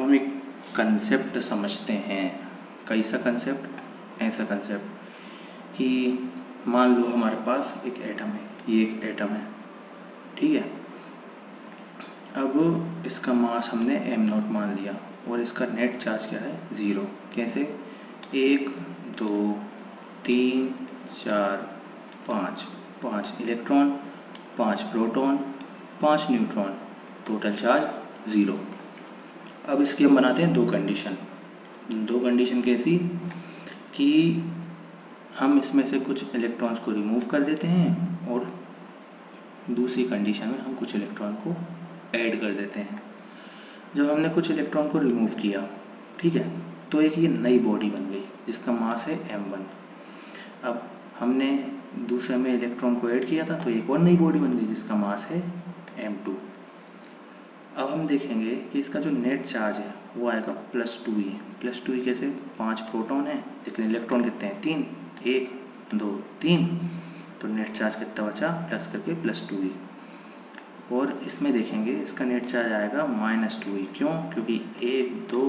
हम एक कंसेप्ट समझते हैं। कैसा कंसेप्ट? ऐसा कंसेप्ट कि मान लो हमारे पास एक एटम है, ये एक एटम है, ठीक है। अब इसका मास हमने m0 मान लिया और इसका नेट चार्ज क्या है? 0। कैसे? 1 2 3 4 5 5 electron, 5 proton, 5 neutron, total charge 0। अब इसकी हम बनाते हैं दो कंडीशन कैसी कि हम इसमें से कुछ इलेक्ट्रॉन्स को रिमूव कर देते हैं और दूसरी कंडीशन में हम कुछ इलेक्ट्रॉन को ऐड कर देते हैं। जब हमने कुछ इलेक्ट्रॉन को रिमूव किया, ठीक है, तो एक ये नई बॉडी बन गई जिसका मास है m1। अब हमने दूसरे में इलेक्ट्रॉन को ऐड किया था तो एक और नई बॉडी बन गई जिसका मास है m2। अब हम देखेंगे कि इसका जो नेट चार्ज है वो आएगा +2e। +2e कैसे? 5 प्रोटॉन है लेकिन इलेक्ट्रॉन कितने हैं? 3, 1 2 3, तो नेट चार्ज कितना बचा? प्लस करके +2e। और इसमें देखेंगे इसका नेट चार्ज आएगा -2e। क्यों? क्योंकि 1 2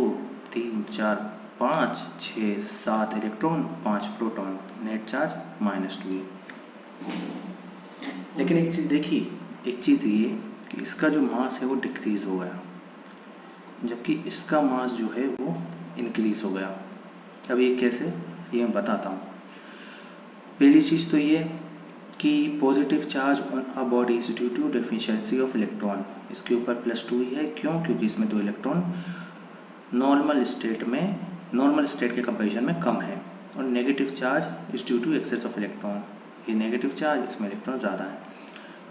3 4 5 6 7 electron, 5 proton, net charge -2e। लेकिन एक चीज़ देखी, एक चीज़ ये कि इसका जो मास है वो डिक्रीज हो गया, जबकि इसका मास जो है वो इंक्रीज हो गया। अब ये कैसे? ये मैं बताता हूँ। पहली चीज़ तो ये कि positive charge on a body is due to deficiency of electron. इसके ऊपर +2e है। क्यों? क्योंकि इसमें 2 इलेक्ट्रॉन नॉर्मल स्टेट के कंपेरिजन में कम है। और negative charge is due to excess of electron. ये नेगेटिव चार्ज, इसमें इलेक्ट्रॉन ज़्यादा है।